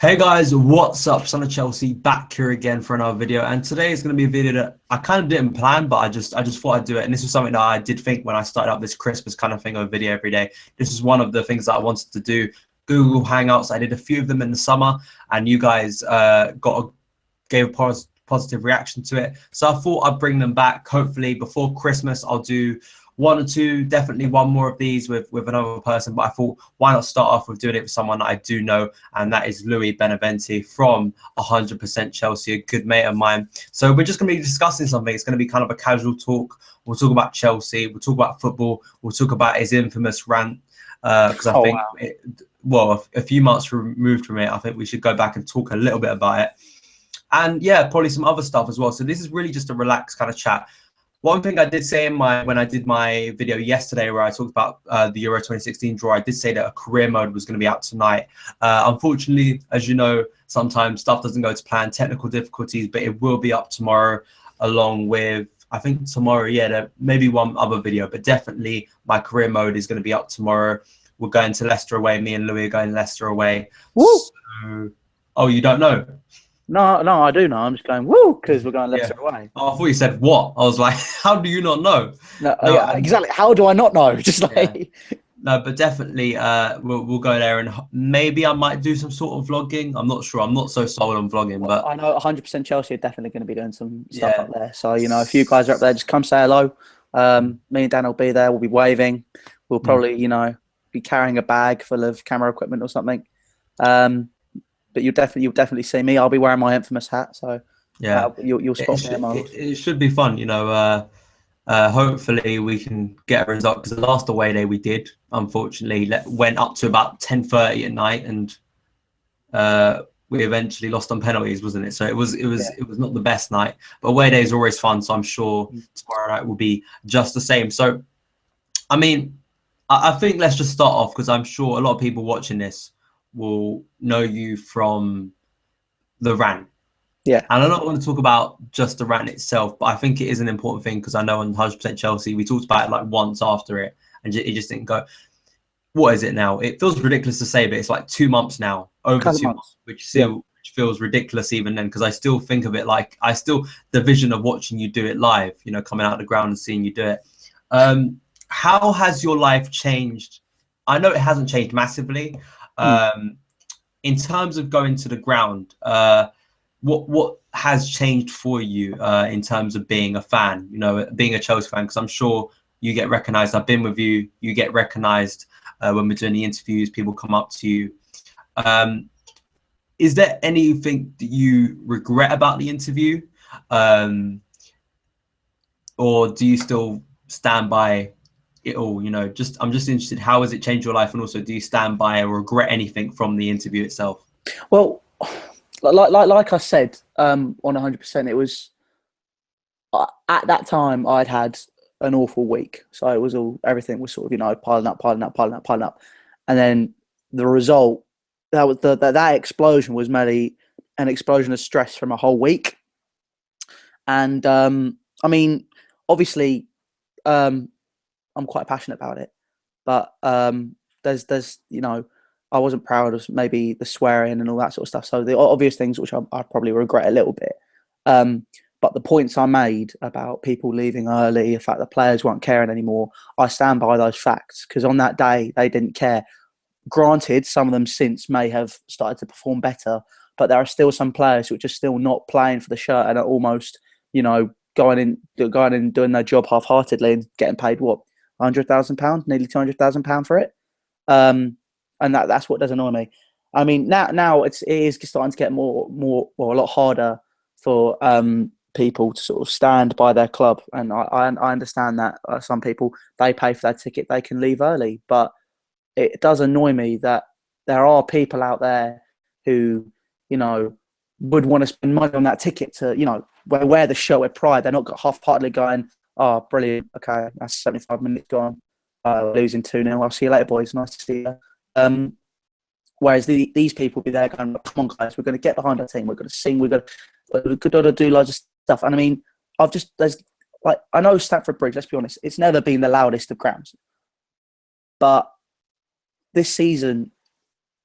Hey guys, what's up? Son of Chelsea back here again for another video, and today is going to be a video that I kind of didn't plan, but I just thought I'd do it. And this was something that I did think when I started up this Christmas kind of thing of a video every day. This is one of the things that I wanted to do. Google Hangouts. I did a few of them in the summer, and you guys gave a positive reaction to it. So I thought I'd bring them back. Hopefully before Christmas, I'll do one or two, definitely one more of these with another person. But I thought, why not start off with doing it with someone that I do know, and that is Louis Beneventi from 100% Chelsea, a good mate of mine. So we're just going to be discussing something. It's going to be kind of a casual talk. We'll talk about Chelsea. We'll talk about football. We'll talk about his infamous rant, because I think, a few months removed from it, I think we should go back and talk a little bit about it. And yeah, probably some other stuff as well. So this is really just a relaxed kind of chat. One thing I did say when I did my video yesterday where I talked about the Euro 2016 draw, I did say that a career mode was going to be out tonight. Unfortunately, as you know, sometimes stuff doesn't go to plan, technical difficulties, but it will be up tomorrow along with, I think tomorrow, yeah, there may be one other video, but definitely my career mode is going to be up tomorrow. We're going to Leicester away. Me and Louis are going Leicester away. Woo! So, oh, you don't know? No, I do know. I'm just going woo because we're going Leicester away. Oh, I thought you said what? I was like, how do you not know? No, yeah, exactly. How do I not know? Just like no, but definitely we'll go there, and maybe I might do some sort of vlogging. I'm not sure. I'm not so sold on vlogging, but I know 100% Chelsea are definitely going to be doing some stuff up there. So if you guys are up there, just come say hello. Me and Dan will be there. We'll be waving. We'll probably be carrying a bag full of camera equipment or something. But you'll definitely see me. I'll be wearing my infamous hat, so yeah, you'll spot me. It should be fun, hopefully we can get a result, because the last away day we did, unfortunately, went up to about 10:30 at night, and we eventually lost on penalties, wasn't it? So it was not the best night. But away days are always fun, so I'm sure tomorrow night will be just the same. So, I mean, I think let's just start off, because I'm sure a lot of people watching this will know you from the rant. Yeah. And I don't want to talk about just the rant itself, but I think it is an important thing, because I know on 100% Chelsea, we talked about it like once after it, and it just didn't go. What is it now? It feels ridiculous to say, but it's like 2 months now, over 2 months, which feels ridiculous even then, because I still think of it like, the vision of watching you do it live, coming out of the ground and seeing you do it. How has your life changed? I know it hasn't changed massively. In terms of going to the ground, what has changed for you in terms of being a fan, being a Chelsea fan? Because I'm sure you get recognized. I've been with you. You get recognized when we're doing the interviews. People come up to you. Is there anything that you regret about the interview, or do you still stand by it all? I'm just interested, how has it changed your life, and also, do you stand by or regret anything from the interview itself? Well, like I said, on 100%, it was at that time I'd had an awful week, so it was everything was sort of piling up, and then the result, that was that explosion was merely an explosion of stress from a whole week. And I mean, obviously, I'm quite passionate about it, but there's I wasn't proud of maybe the swearing and all that sort of stuff. So the obvious things which I probably regret a little bit. But the points I made about people leaving early, the fact that players weren't caring anymore, I stand by those facts, because on that day they didn't care. Granted, some of them since may have started to perform better, but there are still some players which are still not playing for the shirt and are almost, going in doing their job half-heartedly and getting paid what, £100,000, nearly £200,000 for it. And that's what does annoy me. I mean, now it is starting to get a lot harder for people to sort of stand by their club, and I understand that some people, they pay for their ticket, they can leave early, but it does annoy me that there are people out there who would want to spend money on that ticket to wear the shirt with pride. They're not half-heartedly going, oh, brilliant, okay, that's 75 minutes gone, losing 2-0, I'll see you later, boys, nice to see you. Whereas these people be there going, come on, guys, we're going to get behind our team, we're going to sing, we're going to do loads of stuff. And I mean, I know Stamford Bridge, let's be honest, it's never been the loudest of grounds, but this season,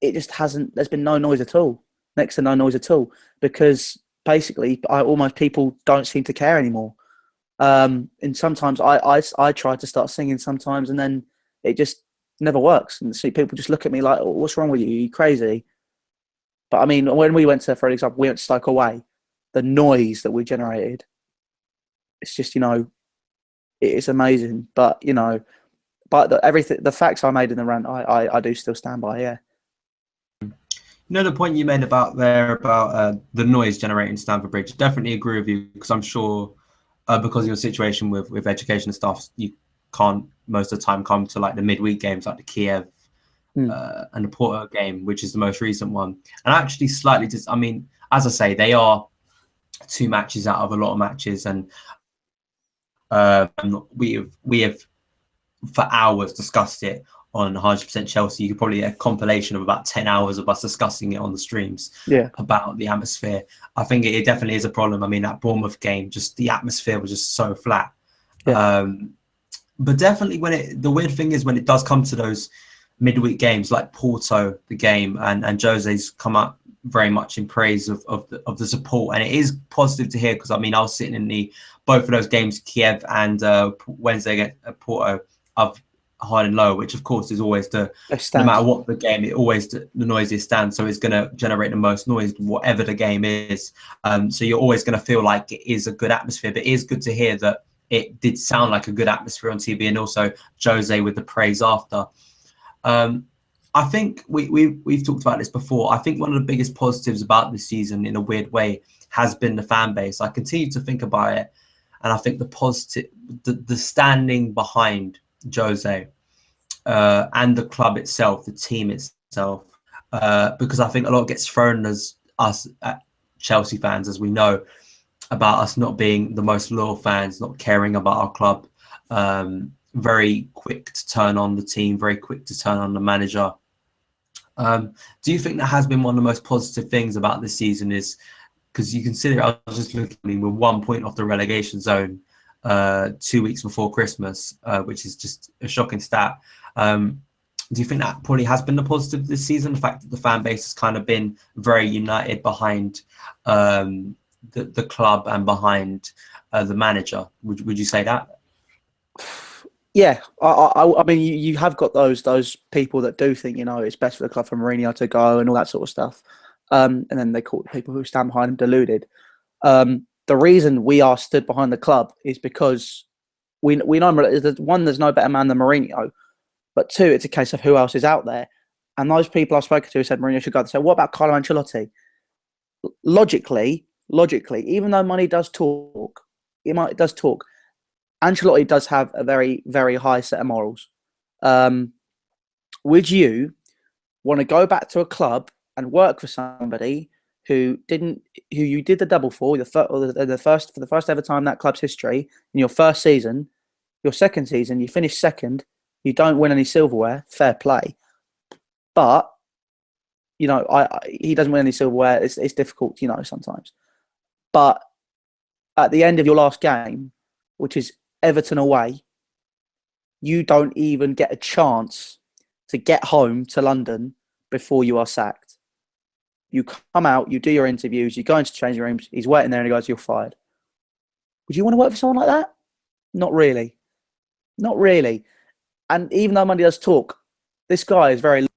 it just hasn't, there's been no noise at all. next to no noise at all, because basically almost people don't seem to care anymore. And sometimes I try to start singing sometimes, and then it just never works. And see, people just look at me like, oh, "What's wrong with you? Are you crazy?" But I mean, when we went to, for example, we went to Stoke away, the noise that we generated, it's just, it's amazing. But the facts I made in the rant, I do still stand by. Yeah. The point you made about the noise generating Stamford Bridge, definitely agree with you, because I'm sure because of your situation with education and stuff, you can't most of the time come to like the midweek games like the Kiev and the Porto game, which is the most recent one. And actually slightly I mean, as I say, they are 2 matches out of a lot of matches, and we have for hours discussed it on 100% Chelsea. You could probably get a compilation of about 10 hours of us discussing it on the streams about the atmosphere. I think it definitely is a problem. I mean, that Bournemouth game, just the atmosphere was just so flat. But definitely the weird thing is when it does come to those midweek games like Porto, the game, and Jose's come up very much in praise of the support, and it is positive to hear, because I mean, I was sitting in both of those games, Kiev and Wednesday against Porto, of high and low, which of course is always no matter what the game, it always the noisiest stand, so it's going to generate the most noise whatever the game is. So you're always going to feel like it is a good atmosphere, but it is good to hear that it did sound like a good atmosphere on TV, and also Jose with the praise after. I think we've talked about this before. I think one of the biggest positives about this season, in a weird way, has been the fan base. I continue to think about it, and I think the standing behind Jose and the club itself, the team itself, because I think a lot gets thrown as us Chelsea fans, as we know, about us not being the most loyal fans, not caring about our club, very quick to turn on the team, very quick to turn on the manager. Do you think that has been one of the most positive things about this season? Is because you consider, I was just looking, I mean, we're 1 point off the relegation zone 2 weeks before Christmas, which is just a shocking stat. Do you think that probably has been the positive this season, the fact that the fan base has kind of been very united behind the club and behind the manager? Would you say that? Yeah, I mean, you have got those people that do think, it's best for the club for Mourinho to go and all that sort of stuff, and then they call the people who stand behind him deluded. The reason we are stood behind the club is because we know, one, there's no better man than Mourinho, but 2, it's a case of who else is out there. And those people I've spoken to who said Mourinho should go, so what about Carlo Ancelotti? Logically, even though money does talk, it does talk, Ancelotti does have a very, very high set of morals. Would you want to go back to a club and work for somebody who you did the double for the first ever time in that club's history in your first season, your second season, you finish second, you don't win any silverware, fair play. But, he doesn't win any silverware. It's difficult, sometimes. But at the end of your last game, which is Everton away, you don't even get a chance to get home to London before you are sacked. You come out, you do your interviews, you go into changing rooms, he's waiting there and he goes, "You're fired." Would you want to work for someone like that? Not really. Not really. And even though money does talk, this guy is very...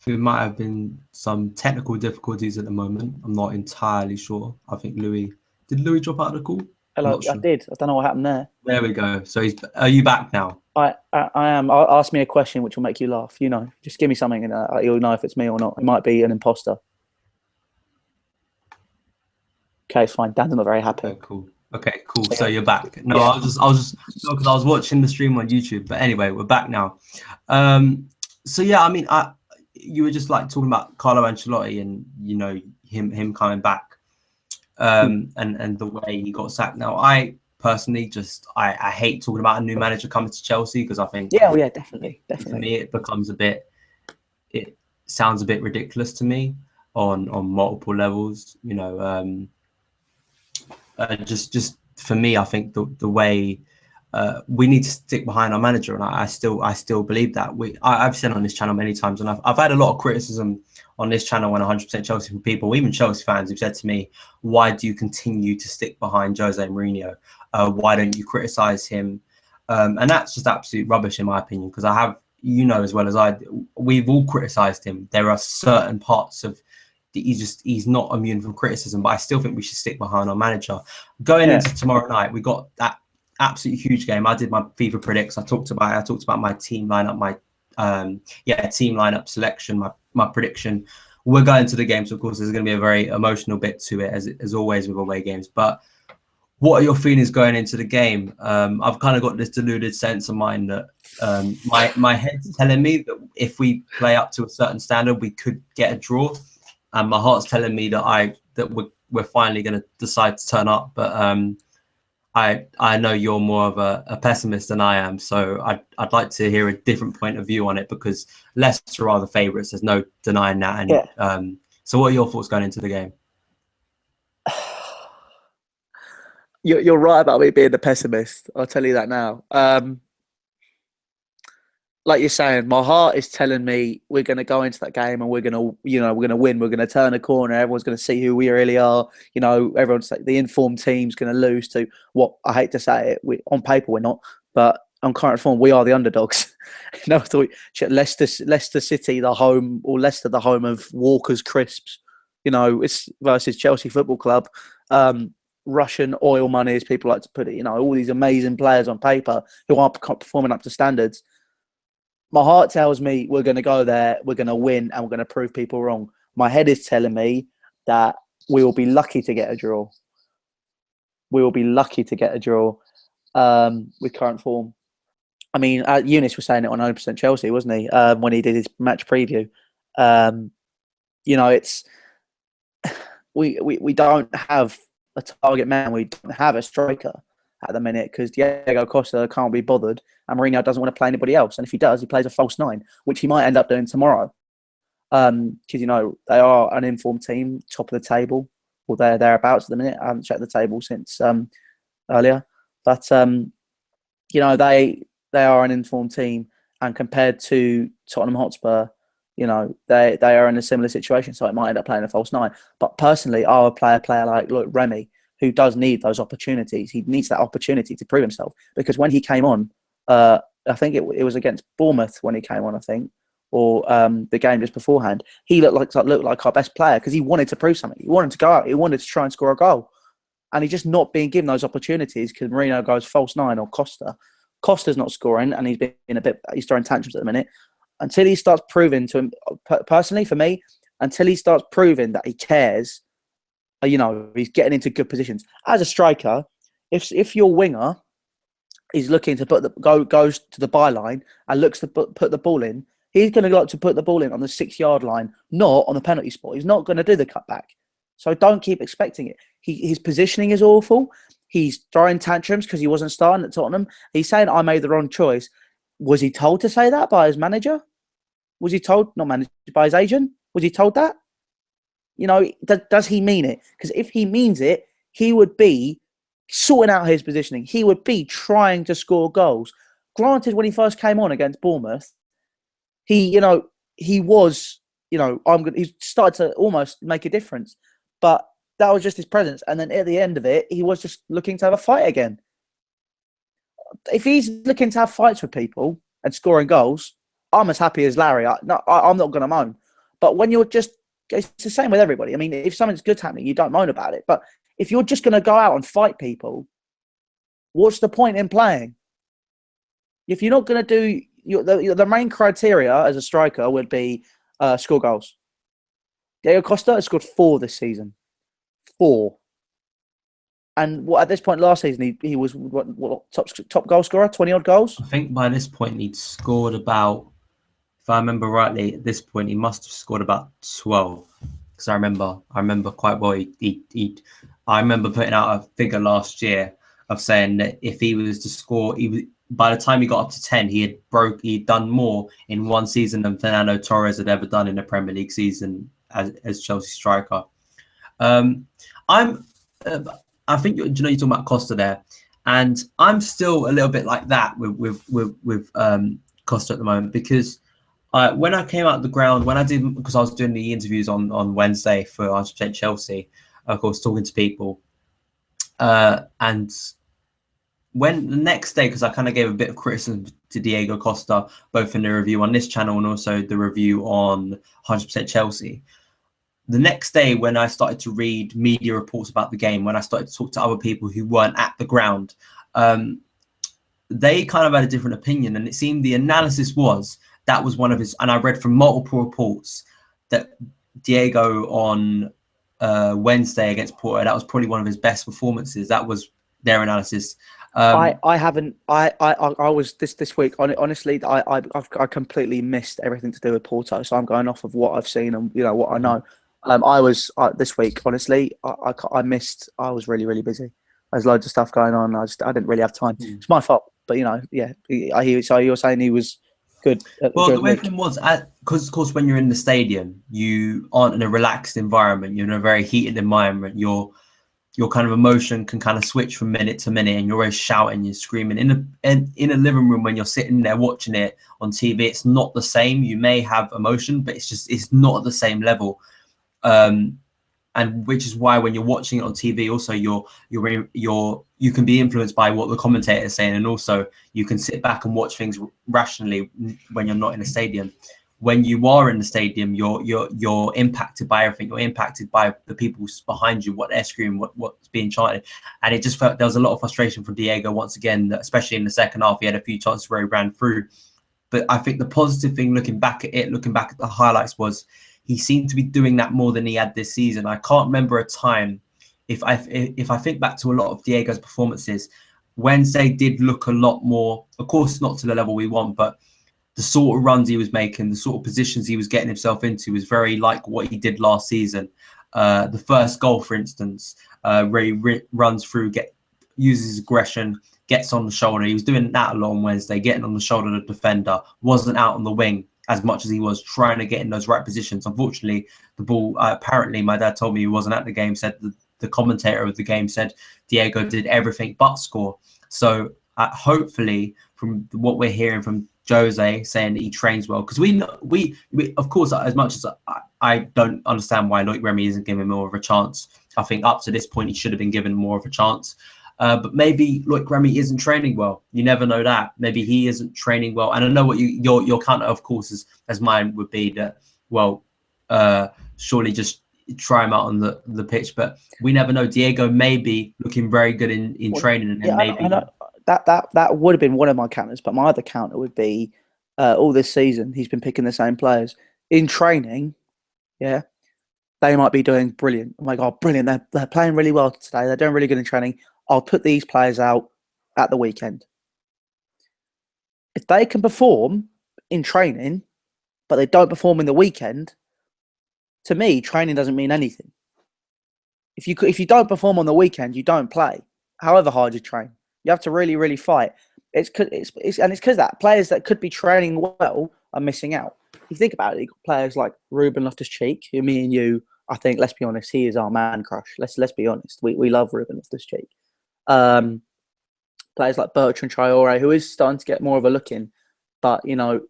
There might have been some technical difficulties at the moment. I'm not entirely sure. I think did Louis drop out of the call? Hello, I did. I don't know what happened there. There we go. So are you back now? I am. Ask me a question which will make you laugh. Just give me something and you'll know if it's me or not. It might be an imposter. Okay, fine. Dan's not very happy. Okay, cool. So you're back. No, yeah. I was just because I was watching the stream on YouTube. But anyway, we're back now. So yeah, I mean, you were just like talking about Carlo Ancelotti and him coming back, and the way he got sacked. Now, I personally, just I hate talking about a new manager coming to Chelsea because I think yeah, definitely. for me it becomes it sounds a bit ridiculous to me on multiple levels. You know, just for me, I think the way we need to stick behind our manager, and I still believe that. I've said on this channel many times, and I've had a lot of criticism on this channel when 100% Chelsea from people, even Chelsea fans, who've said to me, "Why do you continue to stick behind Jose Mourinho? Why don't you criticize him?" And that's just absolute rubbish in my opinion, because I have, you know, as well as I do, we've all criticized him. There are certain parts of he's not immune from criticism, but I still think we should stick behind our manager. Going into tomorrow night, we got that absolutely huge game. I did my FIFA predicts. I talked about my team lineup, my team lineup selection, my prediction. We're going to the game, so of course there's going to be a very emotional bit to it, as always with away games. But what are your feelings going into the game? I've kind of got this deluded sense of mine that my head's telling me that if we play up to a certain standard, we could get a draw, and my heart's telling me that we're finally going to decide to turn up. But I know you're more of a pessimist than I am, so I'd like to hear a different point of view on it, because Leicester are the favourites. There's no denying that. And so, what are your thoughts going into the game? You're right about me being the pessimist. I'll tell you that now. Like you're saying, my heart is telling me we're going to go into that game and we're going to win. We're going to turn a corner. Everyone's going to see who we really are. You know, everyone's like, the informed team's going to lose to what, I hate to say it, on paper we're not, but on current form we are the underdogs. You know, Leicester City, the home, or Leicester, the home of Walker's crisps. You know, it's versus Chelsea Football Club. Russian oil money, as people like to put it. You know, all these amazing players on paper who aren't performing up to standards. My heart tells me we're going to go there, we're going to win, and we're going to prove people wrong. My head is telling me that we will be lucky to get a draw. We will be lucky to get a draw with current form. I mean, Eunice was saying it on 100% Chelsea, wasn't he? When he did his match preview. You know, it's we don't have a target man. We don't have a striker at the minute, because Diego Costa can't be bothered, and Mourinho doesn't want to play anybody else. And if he does, he plays a false nine, which he might end up doing tomorrow. Because, you know, they are an informed team, top of the table, or they're thereabouts at the minute. I haven't checked the table since earlier. But, you know, they are an informed team, and compared to Tottenham Hotspur, you know, they are in a similar situation, so it might end up playing a false nine. But personally, I would play a player like Remy, who does need those opportunities. He needs that opportunity to prove himself, because when he came on, I think it was against Bournemouth when he came on, I think, or the game just beforehand, he looked like our best player, because he wanted to prove something. He wanted to go out. He wanted to try and score a goal, and he's just not being given those opportunities because Mourinho goes false nine or Costa. Costa's not scoring, and he's throwing tantrums at the minute. Until he starts proving to him, personally for me, until he starts proving that he cares, you know, he's getting into good positions. As a striker, if your winger is looking to goes to the byline and looks to put the ball in, he's going to like to put the ball in on the 6-yard line, not on the penalty spot. He's not going to do the cutback. So don't keep expecting it. His positioning is awful. He's throwing tantrums because he wasn't starting at Tottenham. He's saying, I made the wrong choice. Was he told to say that by his manager? Was he told, not manager, by his agent? Was he told that? You know, does he mean it? Because if he means it, he would be sorting out his positioning. He would be trying to score goals. Granted, when he first came on against Bournemouth, he started to almost make a difference. But that was just his presence. And then at the end of it, he was just looking to have a fight again. If he's looking to have fights with people and scoring goals, I'm as happy as Larry. I'm not going to moan. But when you're just, it's the same with everybody. I mean, if something's good happening, you don't moan about it. But if you're just going to go out and fight people, what's the point in playing? If you're not going to do, the main criteria as a striker would be score goals. Diego Costa has scored 4 this season. 4. And at this point last season, he was what top goal scorer, 20-odd goals? I think by this point he'd scored about, if I remember rightly, at this point he must have scored about 12. Because I remember quite well. I remember putting out a figure last year of saying that if he was to score, by the time he got up to 10, he'd done more in one season than Fernando Torres had ever done in a Premier League season as Chelsea striker. I'm, I think you're talking about Costa there, and I'm still a little bit like that with Costa at the moment, because when I came out the ground, because I was doing the interviews on Wednesday for 100% Chelsea, of course, talking to people, and when the next day, because I kind of gave a bit of criticism to Diego Costa, both in the review on this channel and also the review on 100% Chelsea. The next day, when I started to read media reports about the game, when I started to talk to other people who weren't at the ground, they kind of had a different opinion. And it seemed the analysis was that was one of his, and I read from multiple reports that Diego on Wednesday against Porto, that was probably one of his best performances. That was their analysis. I was this week, honestly, I completely missed everything to do with Porto, so I'm going off of what I've seen and what I know. I was this week, honestly, I missed. I was really busy. There's loads of stuff going on. I didn't really have time. It's my fault, but yeah. I hear. So you're saying he was good. Well, the way thing was, because of course, when you're in the stadium, you aren't in a relaxed environment. You're in a very heated environment. Your kind of emotion can kind of switch from minute to minute, and you're always shouting, you're screaming. In a living room, when you're sitting there watching it on TV, it's not the same. You may have emotion, but it's not at the same level. And which is why when you're watching it on TV, also you can be influenced by what the commentator is saying, and also you can sit back and watch things rationally when you're not in a stadium. When you are in the stadium, you're impacted by everything. You're impacted by the people behind you, what they're screaming, what's being chanted. And it just felt there was a lot of frustration from Diego once again, especially in the second half. He had a few chances where he ran through. But I think the positive thing, looking back at the highlights, was he seemed to be doing that more than he had this season. I can't remember a time, if I think back to a lot of Diego's performances, Wednesday did look a lot more, of course, not to the level we want, but the sort of runs he was making, the sort of positions he was getting himself into was very like what he did last season. The first goal, for instance, where he runs through, uses aggression, gets on the shoulder. He was doing that a lot on Wednesday, getting on the shoulder of the defender, wasn't out on the wing as much as he was trying to get in those right positions. Unfortunately, the ball, apparently my dad told me he wasn't at the game, said the commentator of the game said Diego did everything but score. So hopefully, from what we're hearing from Jose saying that he trains well, because we of course, as much as I don't understand why Loic Remy isn't giving more of a chance. I think up to this point he should have been given more of a chance. But maybe Loic Remy isn't training well. You never know that. Maybe he isn't training well. And I know what your counter, of course, as mine would be that, well, surely just try him out on the pitch. But we never know. Diego may be looking very good in training, and then maybe. That would have been one of my counters, but my other counter would be all this season he's been picking the same players in training. Yeah, they might be doing brilliant. Oh my God, brilliant! They're playing really well today. They're doing really good in training. I'll put these players out at the weekend. If they can perform in training, but they don't perform in the weekend, to me, training doesn't mean anything. If you don't perform on the weekend, you don't play. However hard you train, you have to really fight. It's because that players that could be training well are missing out. If you think about it, you've got players like Ruben Loftus-Cheek, who me and you, I think, let's be honest, he is our man crush. Let's be honest. We love Ruben Loftus-Cheek. Players like Bertrand Traore, who is starting to get more of a look in, but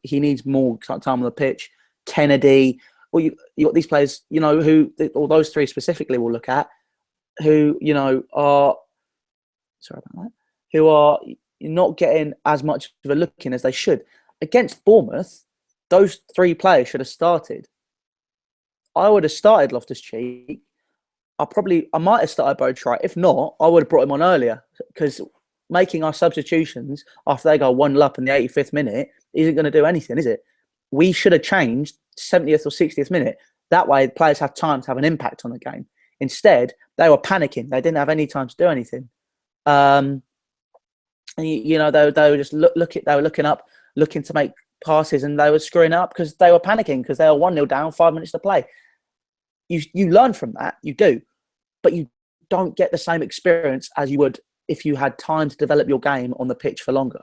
he needs more time on the pitch. Kennedy, well, you got these players, who, or those three specifically, we'll look at, who are who are not getting as much of a look in as they should. Against Bournemouth, those three players should have started. I would have started Loftus-Cheek. I might have started Bertrand. If not, I would have brought him on earlier, because making our substitutions after they go 1-0 up in the 85th minute isn't going to do anything, is it? We should have changed 70th or 60th minute. That way, the players have time to have an impact on the game. Instead, they were panicking. They didn't have any time to do anything. And they were just they were looking up, looking to make passes, and they were screwing up because they were panicking because they were 1-0 down, 5 minutes to play. You learn from that, you do, but you don't get the same experience as you would if you had time to develop your game on the pitch for longer.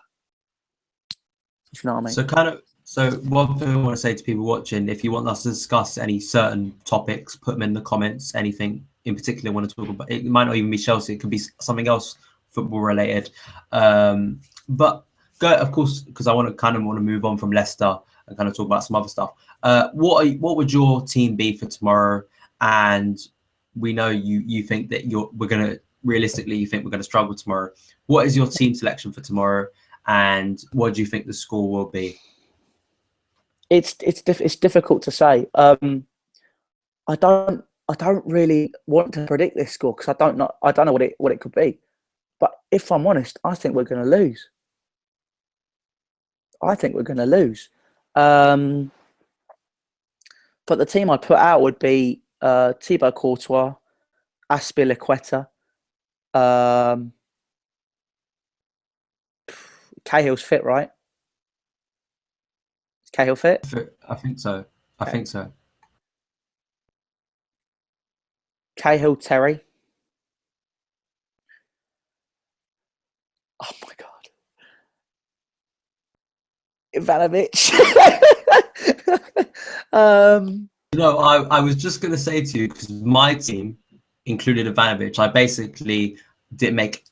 If you know what I mean. So one thing I want to say to people watching, if you want us to discuss any certain topics, put them in the comments. Anything in particular you want to talk about, it might not even be Chelsea, it could be something else football related. But go, of course, because I want to move on from Leicester and kind of talk about some other stuff. What would your team be for tomorrow? And we know you think that realistically you think we're gonna struggle tomorrow. What is your team selection for tomorrow, and what do you think the score will be? It's difficult to say. I don't really want to predict this score because I don't know what it could be. But if I'm honest, I think we're going to lose. But the team I'd put out would be Thibaut Courtois, Azpilicueta, Cahill's fit, right? Is Cahill fit? I think so. I think so. Cahill, Terry. Oh my God. Ivanovic. I was just going to say to you, because my team included Ivanovic. I basically didn't make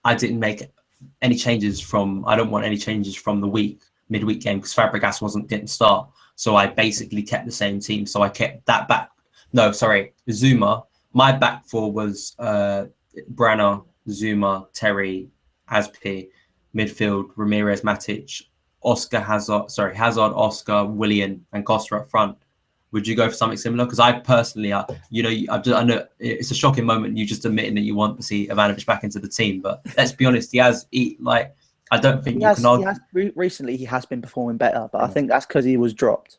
any changes from. I don't want any changes from the midweek game because Fabregas didn't start. So I basically kept the same team. So I kept that back. No, sorry, Zuma. My back four was Branner, Zuma, Terry, Azpi. Midfield, Ramirez, Matic, Hazard, Oscar, Willian, and Costa up front. Would you go for something similar? Because I personally, I know it's a shocking moment. You just admitting that you want to see Ivanovic back into the team, but let's be honest, I don't think recently he has been performing better, but I think that's because he was dropped.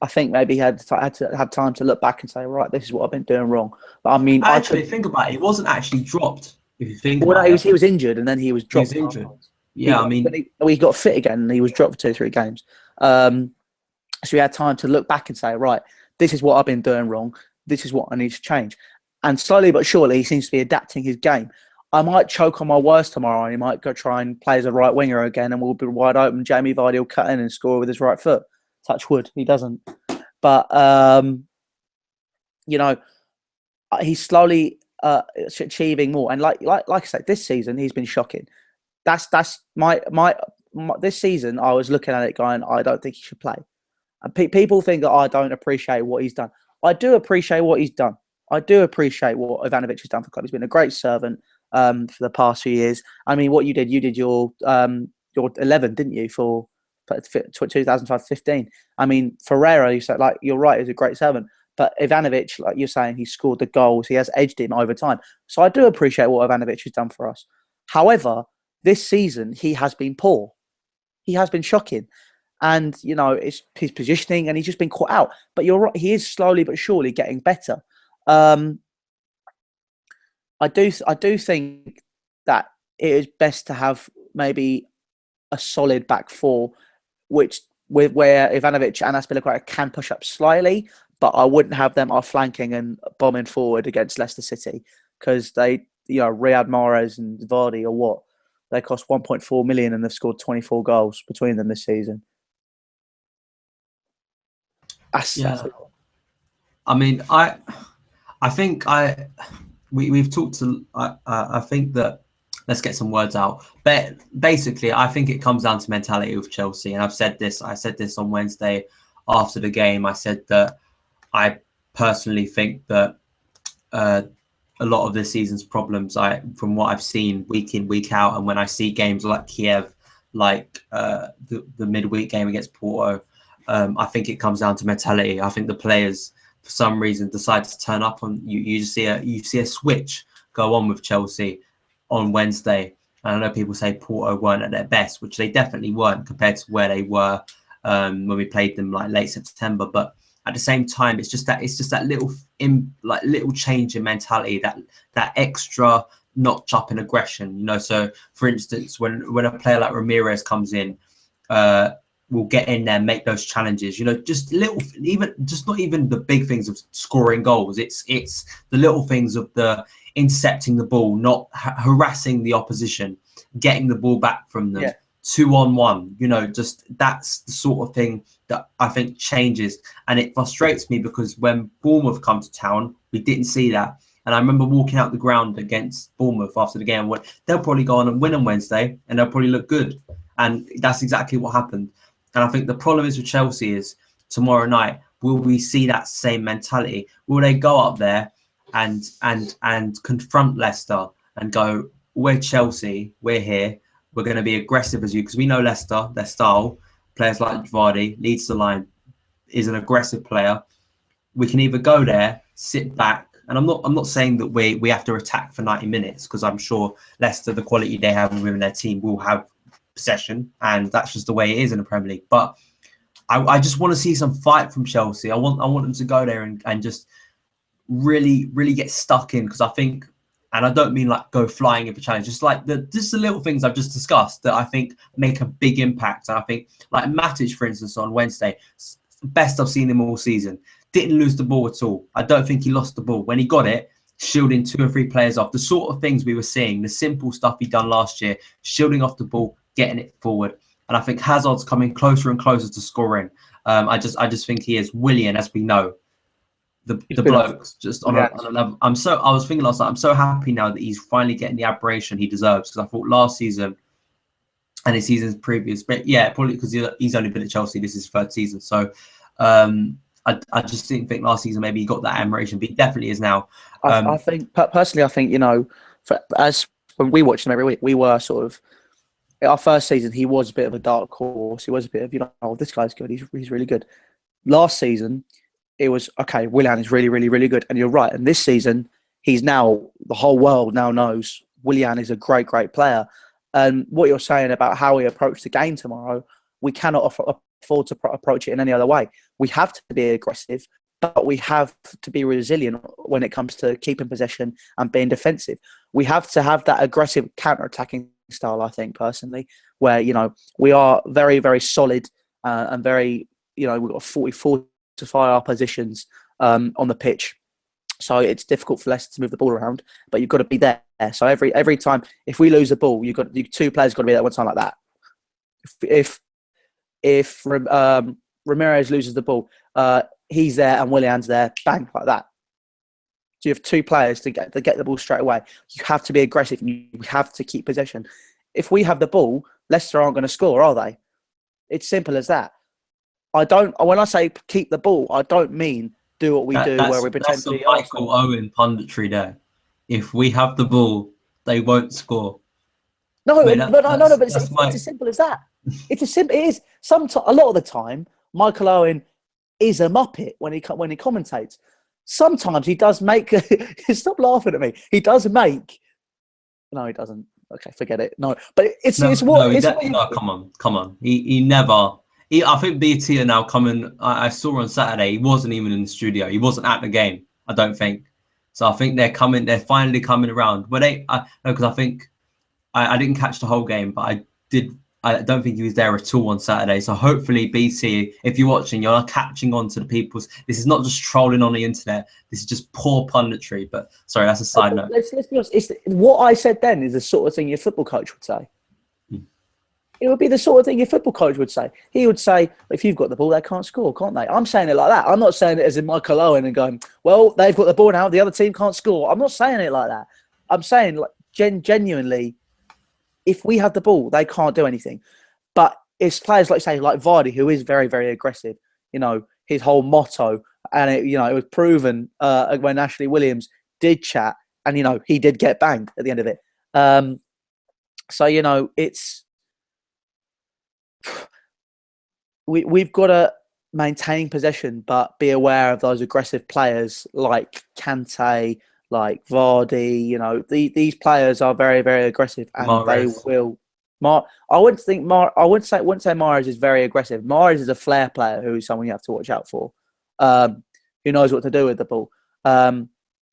I think maybe he had to have time to look back and say, right, this is what I've been doing wrong. But I mean, think about it. He wasn't actually dropped. If you think, he was injured and then he was dropped. He was injured. Yeah, he got fit again and he was dropped for 2-3 games. So he had time to look back and say, right, this is what I've been doing wrong. This is what I need to change. And slowly but surely, he seems to be adapting his game. I might choke on my words tomorrow and he might go try and play as a right winger again and we'll be wide open. Jamie Vardy will cut in and score with his right foot. Touch wood, he doesn't. But, he's slowly achieving more. And like I said, this season, he's been shocking. That's my this season, I was looking at it going, I don't think he should play. And people think that I don't appreciate what he's done. I do appreciate what he's done. I do appreciate what Ivanovic has done for the club. He's been a great servant for the past few years. I mean, what you did your 11, didn't you, for 2005-15? I mean, Ferreira, you said, you're right, he's a great servant. But Ivanovic, like you're saying, he scored the goals. He has edged him over time. So I do appreciate what Ivanovic has done for us. However, this season, he has been poor. He has been shocking. And, it's his positioning and he's just been caught out. But you're right, he is slowly but surely getting better. I do think that it is best to have maybe a solid back four, where Ivanovic and Azpilicueta can push up slightly, but I wouldn't have them flanking and bombing forward against Leicester City because they, Riyad Mahrez and Vardy or what? They cost 1.4 million and they've scored 24 goals between them this season. I mean, I think we've talked to. I think that let's get some words out. But basically, I think it comes down to mentality with Chelsea, and I've said this. I said this on Wednesday after the game. I said that I personally think that a lot of this season's problems, from what I've seen week in, week out, and when I see games like Kiev, like the midweek game against Porto, I think it comes down to mentality. I think the players, for some reason, decide to turn up on you just see a switch go on with Chelsea on Wednesday. And I know people say Porto weren't at their best, which they definitely weren't compared to where they were when we played them like late September. But at the same time, it's just that little change in mentality, that extra notch up in aggression. So for instance, when a player like Ramirez comes in, will get in there, make those challenges. Just little, not even the big things of scoring goals. It's the little things of the intercepting the ball, not harassing the opposition, getting the ball back from them. Yeah. 2-on-1, you know, just that's the sort of thing that I think changes. And it frustrates me because when Bournemouth come to town, we didn't see that. And I remember walking out the ground against Bournemouth after the game. They'll probably go on and win on Wednesday, and they'll probably look good. And that's exactly what happened. And I think the problem is with Chelsea is tomorrow night, will we see that same mentality? Will they go up there and confront Leicester and go, we're Chelsea, we're here, we're going to be aggressive as you? Because we know Leicester, their style, players like Vardy, leads the line, is an aggressive player. We can either go there, sit back, and I'm not saying that we have to attack for 90 minutes, because I'm sure Leicester, the quality they have within their team, will have possession, and that's just the way it is in the Premier League. But I just want to see some fight from Chelsea. I want them to go there and just really get stuck in, because I think, and I don't mean like go flying if a challenge, just like the little things I've just discussed that I think make a big impact. And I think like Matic, for instance, on Wednesday, best I've seen him all season. Didn't lose the ball at all. I don't think he lost the ball. When he got it, shielding 2 or 3 players off, the sort of things we were seeing, the simple stuff he done last year, shielding off the ball, getting it forward. And I think Hazard's coming closer and closer to scoring. I just think he is. Willian, as we know, the bloke's just on a level. I was thinking last night, I'm so happy now that he's finally getting the admiration he deserves, because I thought last season and his seasons previous, but yeah, probably because he's only been at Chelsea, this is his 3rd season. So I just didn't think last season maybe he got that admiration, but he definitely is now. I think personally, I think, you know, as when we watched him every week, we were sort of, our first season, he was a bit of a dark horse. He was a bit of, you know, oh, this guy's good. He's really good. Last season, it was, okay, Willian is really good. And you're right. And this season, he's now, the whole world now knows Willian is a great player. And what you're saying about how we approach the game tomorrow, we cannot afford to approach it in any other way. We have to be aggressive, but we have to be resilient when it comes to keeping possession and being defensive. We have to have that aggressive counter-attacking style, I think, personally, where, you know, we are very solid and very, you know, we've got 44 our positions on the pitch. So it's difficult for Leicester to move the ball around, but you've got to be there. So every time, if we lose the ball, you've got 2 players got to be there one time like that. If Ramirez loses the ball, he's there and Willian's there, bang, like that. So you have 2 players to get the ball straight away. You have to be aggressive. You have to keep possession. If we have the ball, Leicester aren't going to score, are they? It's simple as that. When I say keep the ball, I don't mean do what we do where we pretend to be Michael Owen punditry there. If we have the ball, they won't score. No, but it's as simple as that. It is. A lot of the time, Michael Owen is a muppet when he commentates. Sometimes he does make. Stop laughing at me. He does make. No, he doesn't. Okay, forget it. No, but come on. He never. I think BT are now coming. I saw on Saturday he wasn't even in the studio. He wasn't at the game. I don't think. So I think they're coming. They're finally coming around. But because I think I didn't catch the whole game, but I did. I don't think he was there at all on Saturday. So hopefully, BT, if you're watching, you're catching on to the people's. This is not just trolling on the internet. This is just poor punditry. But sorry, that's a side note. Let's be honest. What I said then is the sort of thing your football coach would say. It would be the sort of thing your football coach would say. He would say, if you've got the ball, they can't score, can't they? I'm saying it like that. I'm not saying it as in Michael Owen and going, well, they've got the ball now, the other team can't score. I'm not saying it like that. I'm saying like genuinely, if we have the ball, they can't do anything. But it's players like Vardy, who is very aggressive. You know, his whole motto, and it was proven when Ashley Williams did chat, and he did get banged at the end of it. So it's we've got to maintain possession, but be aware of those aggressive players like Kante, like Vardy. These players are very aggressive, and Mahrez. They will. I wouldn't say Mahrez is very aggressive. Mahrez is a flair player who's someone you have to watch out for. Who knows what to do with the ball.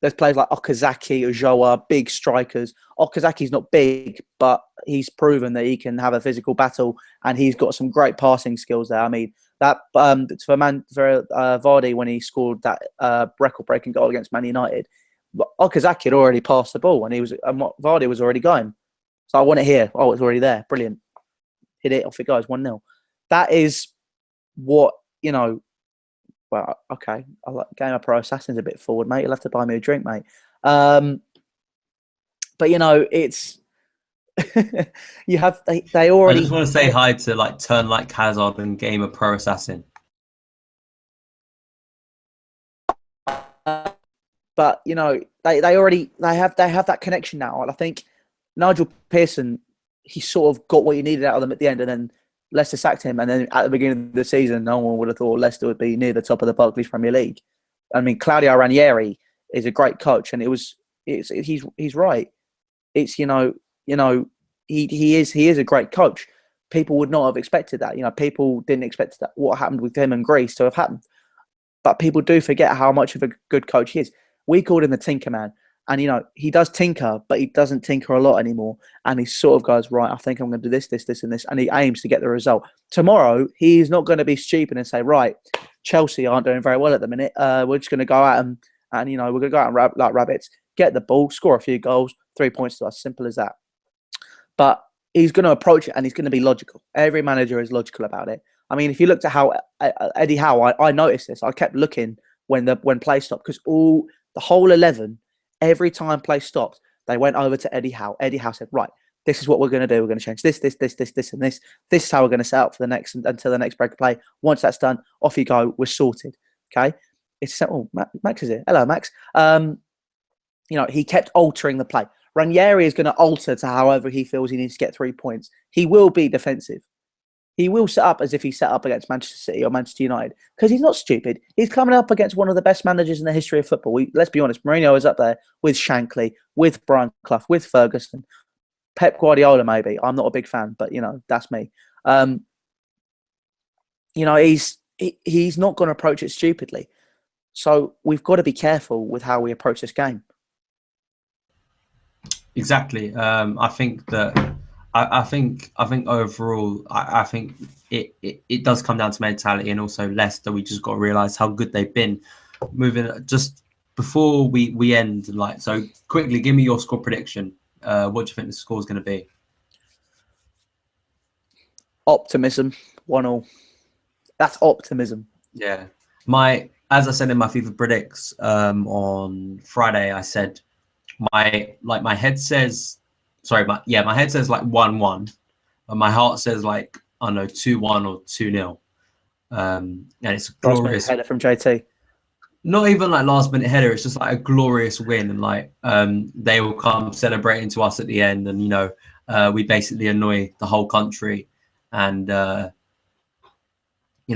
There's players like Okazaki, Ulloa, big strikers. Okazaki's not big, but he's proven that he can have a physical battle, and he's got some great passing skills there. I mean, that for Vardy when he scored that record-breaking goal against Man United, Okazaki had already passed the ball, and Vardy was already going. So I want it here. Oh, it's already there. Brilliant. Hit it, off it goes, 1-0. That is what, well, okay. I like Game of Pro Assassin's a bit forward, mate. You'll have to buy me a drink, mate. But it's you have they already. I just want to say hi to like Turn Like Hazard and Game of Pro Assassin. But they have that connection now, and I think Nigel Pearson, he sort of got what he needed out of them at the end, and then Leicester sacked him, and then at the beginning of the season, no one would have thought Leicester would be near the top of the Barclays Premier League. I mean, Claudio Ranieri is a great coach, and he's right. It's he is a great coach. People would not have expected that. People didn't expect that what happened with him and Greece to have happened. But people do forget how much of a good coach he is. We called him the Tinker Man. And, he does tinker, but he doesn't tinker a lot anymore. And he sort of goes, right, I think I'm going to do this, this, this, and this. And he aims to get the result. Tomorrow, he's not going to be stupid and say, right, Chelsea aren't doing very well at the minute. We're just going to go out and we're going to go out and like rabbits, get the ball, score a few goals, 3 points to us. Simple as that. But he's going to approach it, and he's going to be logical. Every manager is logical about it. I mean, if you looked at how Eddie Howe, I noticed this. I kept looking when play stopped, because the whole 11, every time play stopped, they went over to Eddie Howe. Eddie Howe said, right, this is what we're going to do. We're going to change this, and this. This is how we're going to set up for the next until the next break of play. Once that's done, off you go. We're sorted. Okay. It's oh, Max is here. Hello, Max. He kept altering the play. Ranieri is going to alter to however he feels he needs to get 3 points. He will be defensive. He will set up as if he set up against Manchester City or Manchester United, because he's not stupid. He's coming up against one of the best managers in the history of football. Let's be honest, Mourinho is up there with Shankly, with Brian Clough, with Ferguson, Pep Guardiola maybe. I'm not a big fan, but, that's me. He's not going to approach it stupidly. So we've got to be careful with how we approach this game. Exactly. I think that I think overall, I think it does come down to mentality, and also Leicester. We just got to realise how good they've been. Moving just before we end, so quickly, give me your score prediction. What do you think the score is going to be? Optimism, 1-1. That's optimism. Yeah, as I said in my FIFA predicts on Friday, I said my head says. My head says 1-1, but my heart says 2-1 or 2-0. And it's a glorious header from JT. Not even last minute header. It's just a glorious win, and they will come celebrating to us at the end, and we basically annoy the whole country, and we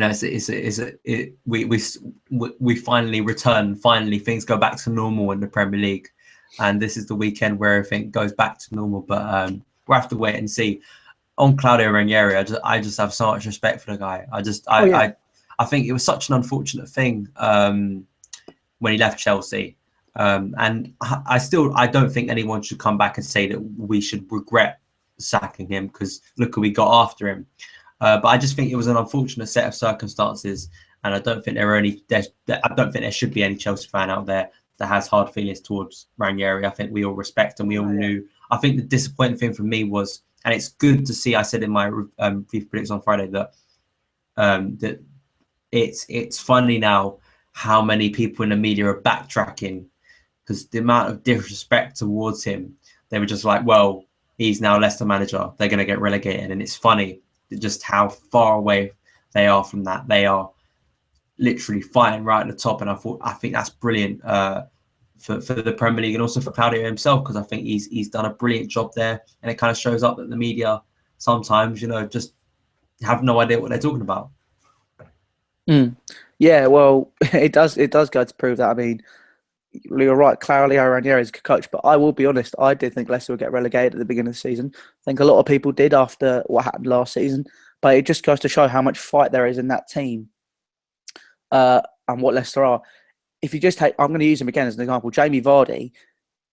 finally return. Finally, things go back to normal in the Premier League. And this is the weekend where everything goes back to normal. But we'll have to wait and see. On Claudio Ranieri, I just have so much respect for the guy. I think it was such an unfortunate thing when he left Chelsea. And I don't think anyone should come back and say that we should regret sacking him, because look who we got after him. But I just think it was an unfortunate set of circumstances. And I don't think there should be any Chelsea fan out there that has hard feelings towards Ranieri. I think we all respect and we all knew. I think the disappointing thing for me was, and it's good to see, I said in my FIFA predicts on Friday that that it's funny now how many people in the media are backtracking, because the amount of disrespect towards him, they were just well, he's now Leicester manager, they're going to get relegated. And it's funny just how far away they are from that. They are literally fighting right at the top, and I think that's brilliant for the Premier League, and also for Claudio himself, because I think he's done a brilliant job there, and it kind of shows up that the media sometimes just have no idea what they're talking about. Yeah, well, it does go to prove that. I mean, you're right, Claudio Ranieri is a good coach, but I will be honest, I did think Leicester would get relegated at the beginning of the season. I think a lot of people did after what happened last season, but it just goes to show how much fight there is in that team. And what Leicester are. If you just take, I'm going to use him again as an example. Jamie Vardy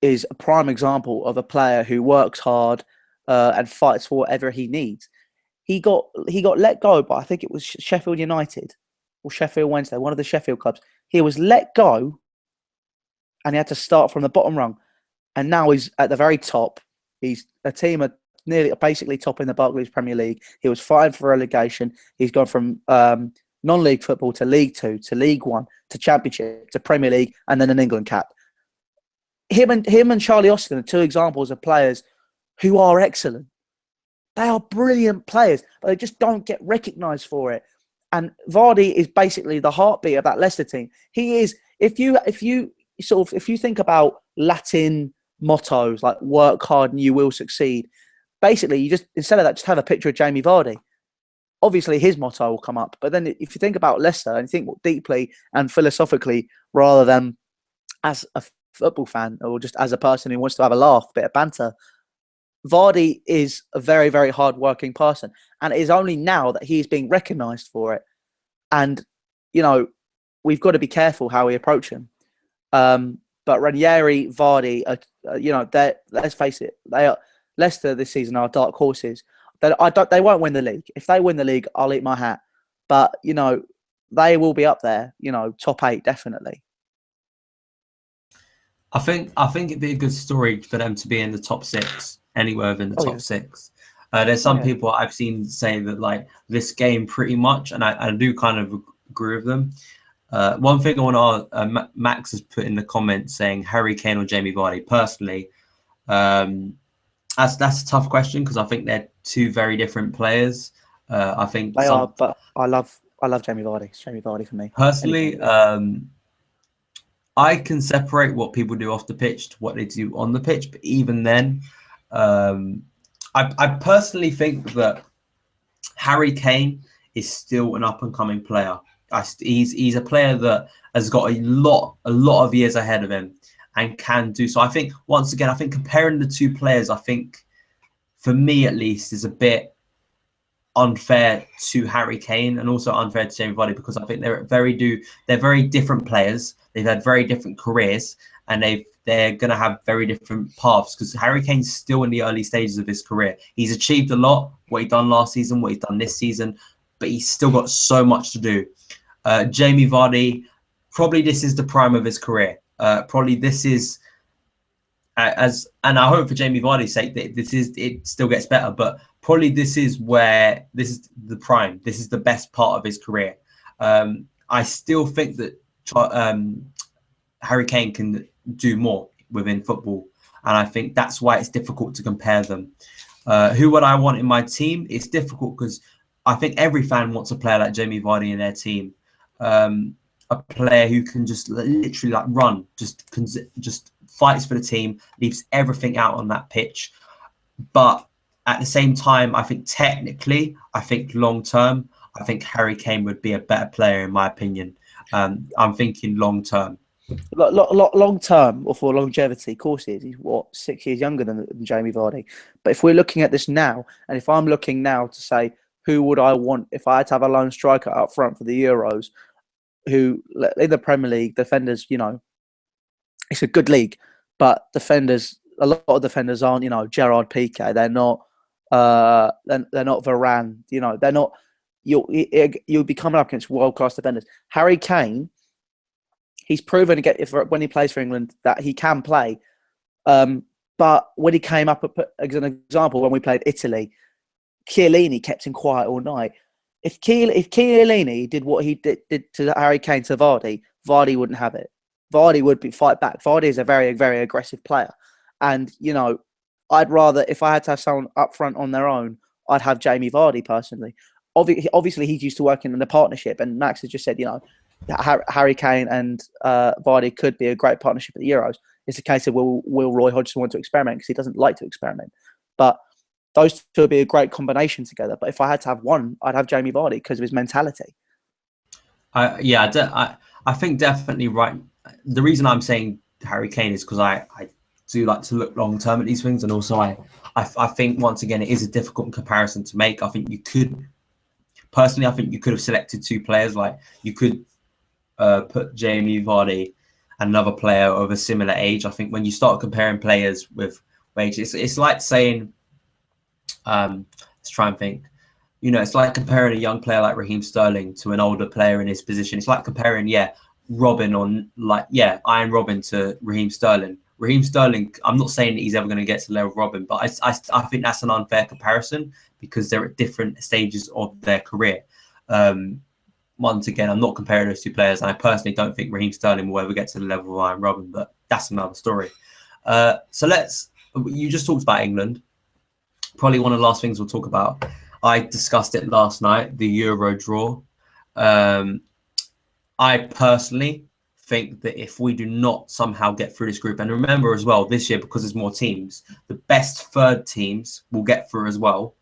is a prime example of a player who works hard and fights for whatever he needs. He got let go by, I think it was Sheffield United or Sheffield Wednesday, one of the Sheffield clubs. He was let go, and he had to start from the bottom rung, and now he's at the very top. He's a team of nearly basically top in the Barclays Premier League. He was fighting for relegation. He's gone from non-league football to League Two to League One to Championship to Premier League, and then an England cap. Him and Charlie Austin are two examples of players who are excellent. They are brilliant players, but they just don't get recognised for it. And Vardy is basically the heartbeat of that Leicester team. He is. If you think about Latin mottos like "work hard and you will succeed," basically you just, instead of that, just have a picture of Jamie Vardy. Obviously, his motto will come up. But then, if you think about Leicester and think deeply and philosophically, rather than as a football fan or just as a person who wants to have a laugh, a bit of banter, Vardy is a very, very hard-working person, and it is only now that he is being recognised for it. And we've got to be careful how we approach him. But Ranieri, Vardy, let's face it, they are Leicester this season are dark horses. They won't win the league. If they win the league, I'll eat my hat. But they will be up there. Top 8 definitely. I think it'd be a good story for them to be in the top 6, anywhere within the top 6. There's some people I've seen say that like this game pretty much, and I do kind of agree with them. One thing I want to Max has put in the comments saying Harry Kane or Jamie Vardy. Personally, that's a tough question because I think they're two very different players. I think they are, but I love Jamie Vardy. It's Jamie Vardy for me. Personally, I can separate what people do off the pitch to what they do on the pitch, but even then, I personally think that Harry Kane is still an up-and-coming player. He's a player that has got a lot of years ahead of him and can do so. I think, once again, comparing the two players, I think, for me at least, is a bit unfair to Harry Kane and also unfair to Jamie Vardy, because I think they're very different players. They've had very different careers, and they're going to have very different paths, because Harry Kane's still in the early stages of his career. He's achieved a lot, what he done last season, what he's done this season, but he's still got so much to do. Jamie Vardy, probably this is the prime of his career. Probably this is, and I hope for Jamie Vardy's sake that it still gets better, but probably this is the prime. This is the best part of his career. I still think that Harry Kane can do more within football, and I think that's why it's difficult to compare them. Who would I want in my team? It's difficult because I think every fan wants a player like Jamie Vardy in their team. A player who can just literally run, just fights for the team, leaves everything out on that pitch. But at the same time, I think technically, long term, I think Harry Kane would be a better player in my opinion. I'm thinking long term. Long term, or for longevity, of course he is. He's 6 years younger than Jamie Vardy. But if we're looking at this now, and if I'm looking now to say who would I want if I had to have a lone striker up front for the Euros, who in the Premier League, defenders, it's a good league, but defenders, a lot of defenders aren't, Gerard Piqué. They're not Varane. They're not. You'll be coming up against world class defenders. Harry Kane, he's proven when he plays for England that he can play. But when he came up, as an example, when we played Italy, Chiellini kept him quiet all night. If Chiellini did what he did to Harry Kane to Vardy, Vardy wouldn't have it. Vardy would fight back. Vardy is a very, very aggressive player. And, I'd rather, if I had to have someone up front on their own, I'd have Jamie Vardy personally. Obviously, he's used to working in a partnership. And Max has just said, Harry Kane and Vardy could be a great partnership at the Euros. It's a case of will Roy Hodgson want to experiment, because he doesn't like to experiment. But those two would be a great combination together. But if I had to have one, I'd have Jamie Vardy because of his mentality. I think definitely right. The reason I'm saying Harry Kane is because I do like to look long term at these things, and also I think once again it is a difficult comparison to make. I think you could have selected two players. Like you could put Jamie Vardy and another player of a similar age. I think when you start comparing players with age, it's like saying, let's try and think. It's like comparing a young player like Raheem Sterling to an older player in his position. It's like comparing, Robin on Iron Robin to Raheem Sterling. Raheem Sterling, I'm not saying that he's ever going to get to the level of Robin, but I think that's an unfair comparison because they're at different stages of their career. Once again, I'm not comparing those two players, and I personally don't think Raheem Sterling will ever get to the level of Iron Robin, but that's another story. You just talked about England. Probably one of the last things we'll talk about. I discussed it last night, the Euro draw. I personally think that if we do not somehow get through this group, and remember as well, this year, because there's more teams, the best third teams will get through as well.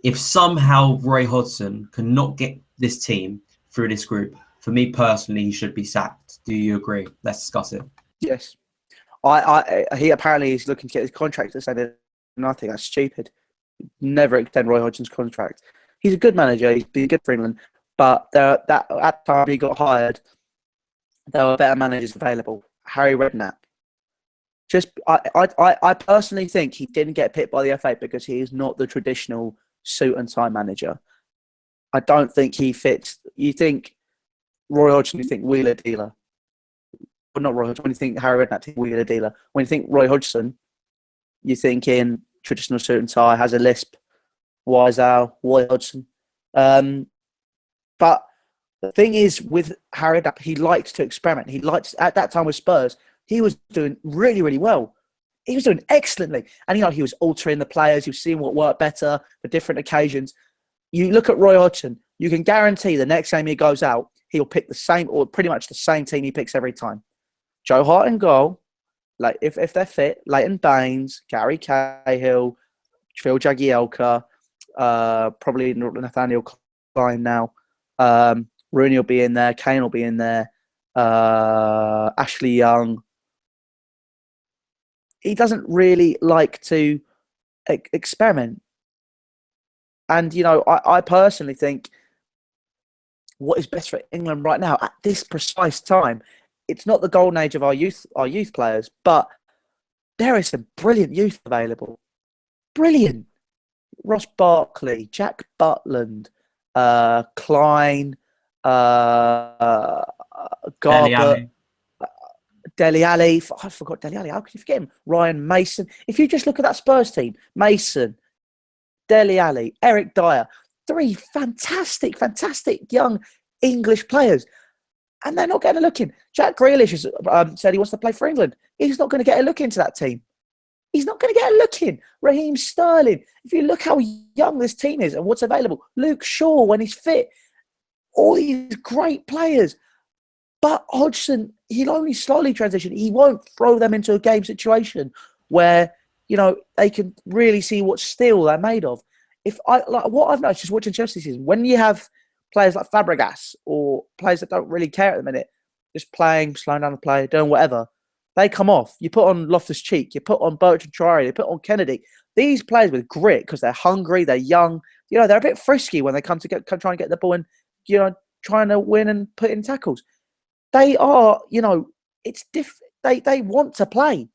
If somehow Roy Hodgson cannot get this team through this group, for me personally, he should be sacked. Do you agree? Let's discuss it. Yes. He apparently is looking to get his contract extended, and I think that's stupid. Never extend Roy Hodgson's contract. He's a good manager. He's been good for England, but at the time he got hired, there were better managers available. Harry Redknapp. I personally think he didn't get picked by the FA because he is not the traditional suit and tie manager. I don't think he fits. You think Roy Hodgson, you think wheeler dealer. Well, not Roy Hodgson. When you think Harry Redknapp, you think wheeler dealer. When you think Roy Hodgson, you think in traditional suit and tie, has a lisp, wise owl, Roy Hodgson. But the thing is, with Harry Redknapp, he liked to experiment. At that time with Spurs, he was doing really, really well. He was doing excellently. And, he was altering the players. He was seeing what worked better for different occasions. You look at Roy Hodgson, you can guarantee the next game he goes out, he'll pick the same, or pretty much the same team he picks every time. Joe Hart in goal, like if they're fit, Leighton Baines, Gary Cahill, Phil Jagielka, probably Nathaniel Klein now. Rooney will be in there. Kane will be in there. Ashley Young. He doesn't really like to experiment. And, I personally think what is best for England right now at this precise time, it's not the golden age of our youth players, but there is some brilliant youth available. Brilliant. Ross Barkley, Jack Butland, Klein, Garbutt, Dele Alli. I forgot Dele Alli. How could you forget him? Ryan Mason. If you just look at that Spurs team, Mason, Dele Alli, Eric Dyer, 3 fantastic young English players. And they're not getting a look in. Jack Grealish has said he wants to play for England. He's not going to get a look into that team. He's not going to get a look in. Raheem Sterling. If you look how young this team is and what's available. Luke Shaw when he's fit. All these great players. But Hodgson, he'll only slowly transition. He won't throw them into a game situation where, they can really see what steel they're made of. What I've noticed is watching Chelsea season, when you have players like Fabregas or players that don't really care at the minute, just playing, slowing down the play, doing whatever, they come off. You put on Loftus-Cheek, you put on Bertrand Traore, you put on Kennedy. These players with grit, because they're hungry, they're young, they're a bit frisky when they come try and get the ball and, trying to win and put in tackles. They are, it's different. They want to play.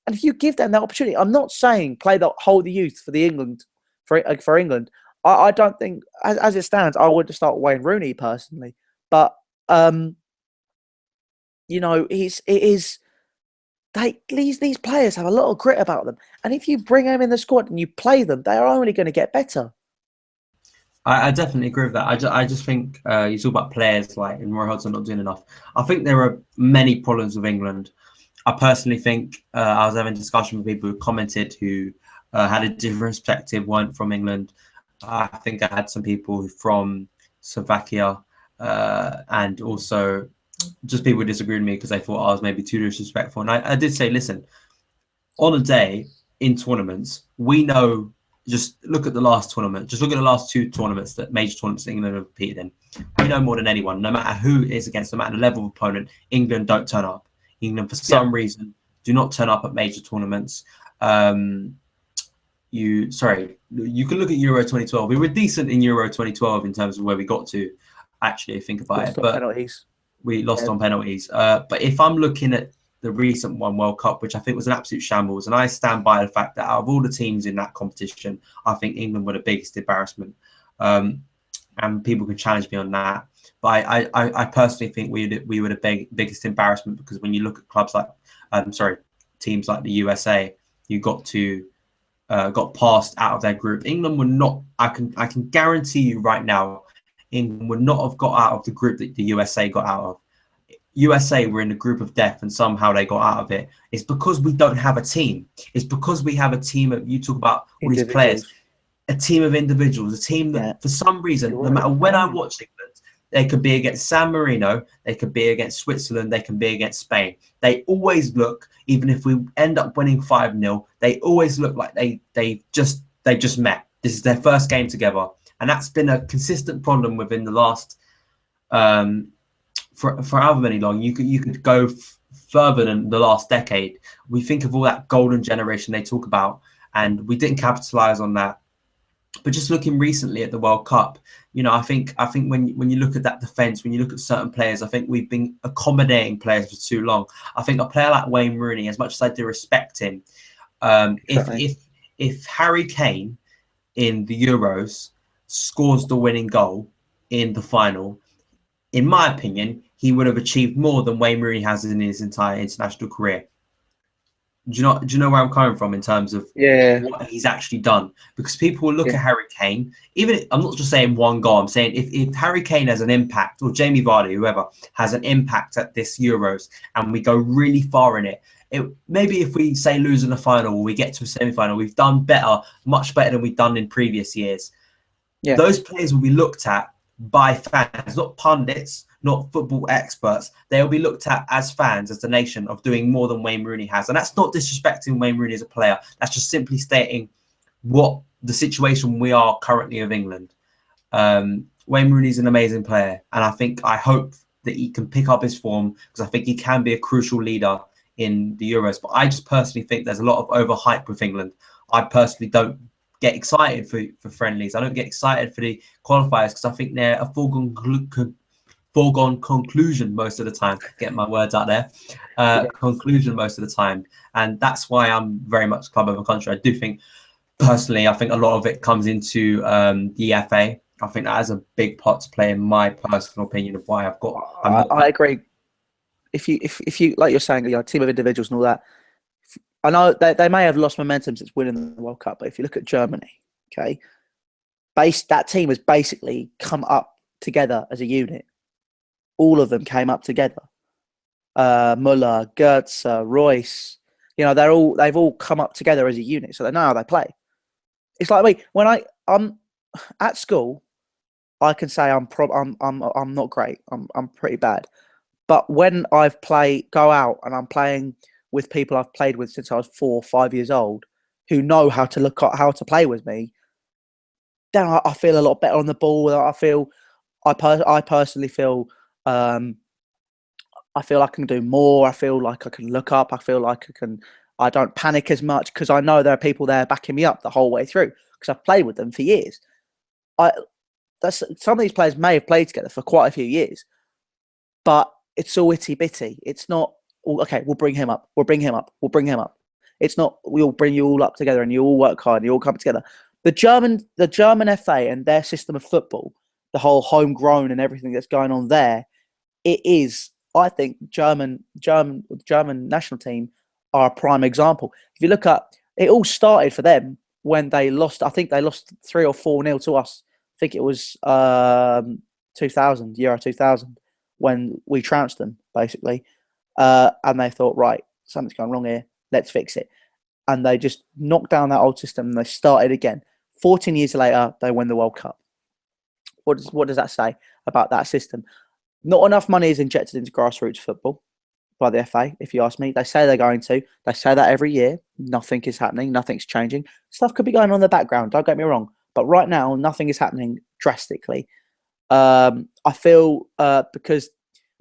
And if you give them that opportunity, I'm not saying hold the youth for England. I don't think, as it stands, I would start Wayne Rooney personally. But these players have a lot of grit about them, and if you bring them in the squad and you play them, they are only going to get better. I definitely agree with that. I just think you talk about players like Roy Hodgson not doing enough. I think there are many problems with England. I personally think I was having a discussion with people who commented who had a different perspective, weren't from England. I think I had some people from Slovakia and also just people who disagreed with me because they thought I was maybe too disrespectful. And I did say, listen, on a day in tournaments, we know, just look at the last tournament, just look at the last 2 tournaments, major tournaments that England have competed in. We know more than anyone, no matter who it is against, no matter the level of opponent, England don't turn up. England, for some reason, do not turn up at major tournaments. You can look at Euro 2012. We were decent in Euro 2012 in terms of where we got to, actually, think about it. But penalties. We lost on penalties. But if I'm looking at the recent World Cup, which I think was an absolute shambles, and I stand by the fact that out of all the teams in that competition, I think England were the biggest embarrassment. and people can challenge me on that. But I personally think we were the biggest embarrassment, because when you look at clubs like, teams like the USA, you got passed out of their group. England would not. I can guarantee you right now, England would not have got out of the group that the USA got out of. USA were in the group of death and somehow they got out of it. It's because we don't have a team. It's because we have a team of, you talk about all these players, a team of individuals, a team that for some reason, no matter when I watch England, they could be against San Marino, they could be against Switzerland, they can be against Spain. They always look, even if we end up winning 5-0, they always look like they just met. This is their first game together. And that's been a consistent problem within the last for however many long. You could go further than the last decade. We think of all that golden generation they talk about, and we didn't capitalize on that. But just looking recently at the World Cup, you know, I think when you look at that defense, when you look at certain players, I think we've been accommodating players for too long. I think a player like Wayne Rooney, as much as I do respect him, if Harry Kane in the Euros scores the winning goal in the final, in my opinion, he would have achieved more than Wayne Rooney has in his entire international career. Do you know where I'm coming from in terms of what he's actually done? Because people will look at Harry Kane, even I'm not just saying one goal, I'm saying if Harry Kane has an impact, or Jamie Vardy, whoever, has an impact at this Euros, and we go really far in it, maybe if we say lose in the final or we get to a semi-final, we've done better, much better than we've done in previous years. Those players will be looked at by fans, not pundits, not football experts. They'll be looked at as fans, as the nation, of doing more than Wayne Rooney has. And that's not disrespecting Wayne Rooney as a player. That's just simply stating what the situation we are currently of England. Wayne Rooney is an amazing player. And I hope that he can pick up his form, because I think he can be a crucial leader in the Euros. But I just personally think there's a lot of overhype with England. I personally don't get excited for friendlies. I don't get excited for the qualifiers, because I think they're a foregone conclusion most of the time. Get my words out there. Conclusion most of the time. And that's why I'm very much club over country. I do think, personally, I think a lot of it comes into the FA. I think that has a big part to play in my personal opinion of why I've got... I agree. If you like you're saying, a team of individuals and all that, I know they may have lost momentum since winning the World Cup, but if you look at Germany, okay, that team has basically come up together as a unit. All of them came up together. Muller, Goetze, Royce, you know, they've all come up together as a unit, so they know how they play. It's like me when I'm at school, I can say I'm not great. I'm pretty bad. But when go out and I'm playing with people I've played with since I was 4 or 5 years old, who know how to play with me, then I feel a lot better on the ball. I personally feel I feel I can do more. I feel like I can look up. I feel like I don't panic as much, because I know there are people there backing me up the whole way through, because I've played with them for years. Some of these players may have played together for quite a few years, but it's all itty bitty. It's not, okay, we'll bring him up. We'll bring him up. We'll bring him up. It's not, we'll bring you all up together and you all work hard and you all come together. The German FA and their system of football, the whole homegrown and everything that's going on there, it is, I think, German national team are a prime example. If you look at, it all started for them when they lost. I think they lost 3 or 4-0 to us. I think it was 2000, Euro 2000, when we trounced them basically, and they thought, right, something's going wrong here. Let's fix it. And they just knocked down that old system and they started again. 14 years later, they win the World Cup. What does that say about that system? Not enough money is injected into grassroots football by the FA, if you ask me. They say they're going to. They say that every year. Nothing is happening. Nothing's changing. Stuff could be going on in the background, don't get me wrong. But right now, nothing is happening drastically. I feel because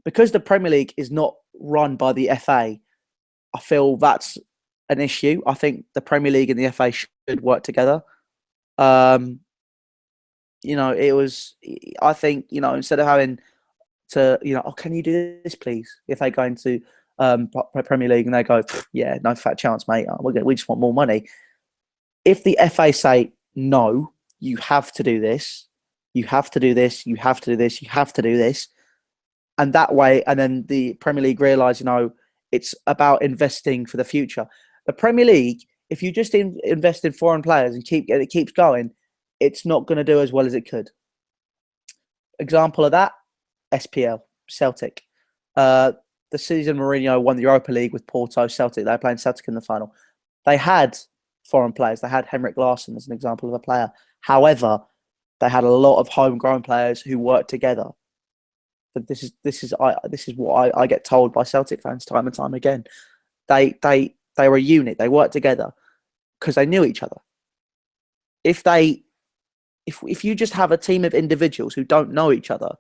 the Premier League is not run by the FA, I feel that's an issue. I think the Premier League and the FA should work together. I think, instead of having to, oh, can you do this, please? If they go into Premier League and they go, yeah, no fat chance, mate. We just want more money. If the FA say, no, you have to do this, You have to do this. You have to do this. You have to do this. And that way, and then the Premier League realised, it's about investing for the future. The Premier League, if you just invest in foreign players and it keeps going, it's not going to do as well as it could. Example of that, SPL, Celtic. The season Mourinho won the Europa League with Porto, Celtic. They were playing Celtic in the final. They had foreign players. They had Henrik Larsson as an example of a player. However, they had a lot of homegrown players who worked together. But this is what I get told by Celtic fans time and time again. They were a unit. They worked together because they knew each other. If you just have a team of individuals who don't know each other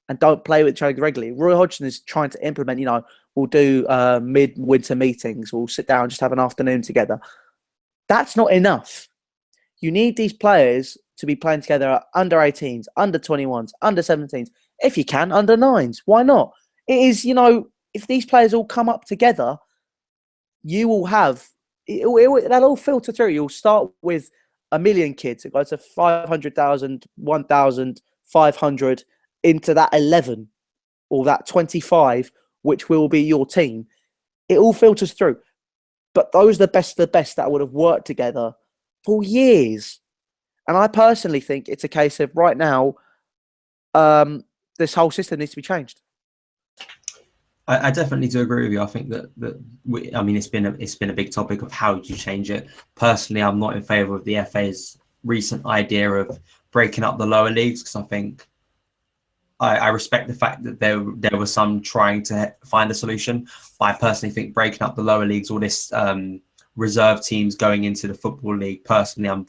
and don't play with each other regularly, Roy Hodgson is trying to implement. We'll do mid-winter meetings. We'll sit down and just have an afternoon together. That's not enough. You need these players to be playing together at under 18s, under 21s, under 17s. If you can, under 9s. Why not? It is, if these players all come up together, you will have, that'll all filter through. You'll start with 1 million kids. It goes to 500,000, 1,000, 500, into that 11 or that 25, which will be your team. It all filters through. But those are the best of the best that would have worked together for years. And I personally think it's a case of right now, this whole system needs to be changed. I definitely do agree with you. I think that it's been a big topic of how do you change it. Personally, I'm not in favour of the FA's recent idea of breaking up the lower leagues, because I think I respect the fact that there was some trying to find a solution. But I personally think breaking up the lower leagues, all this reserve teams going into the Football League, personally, I'm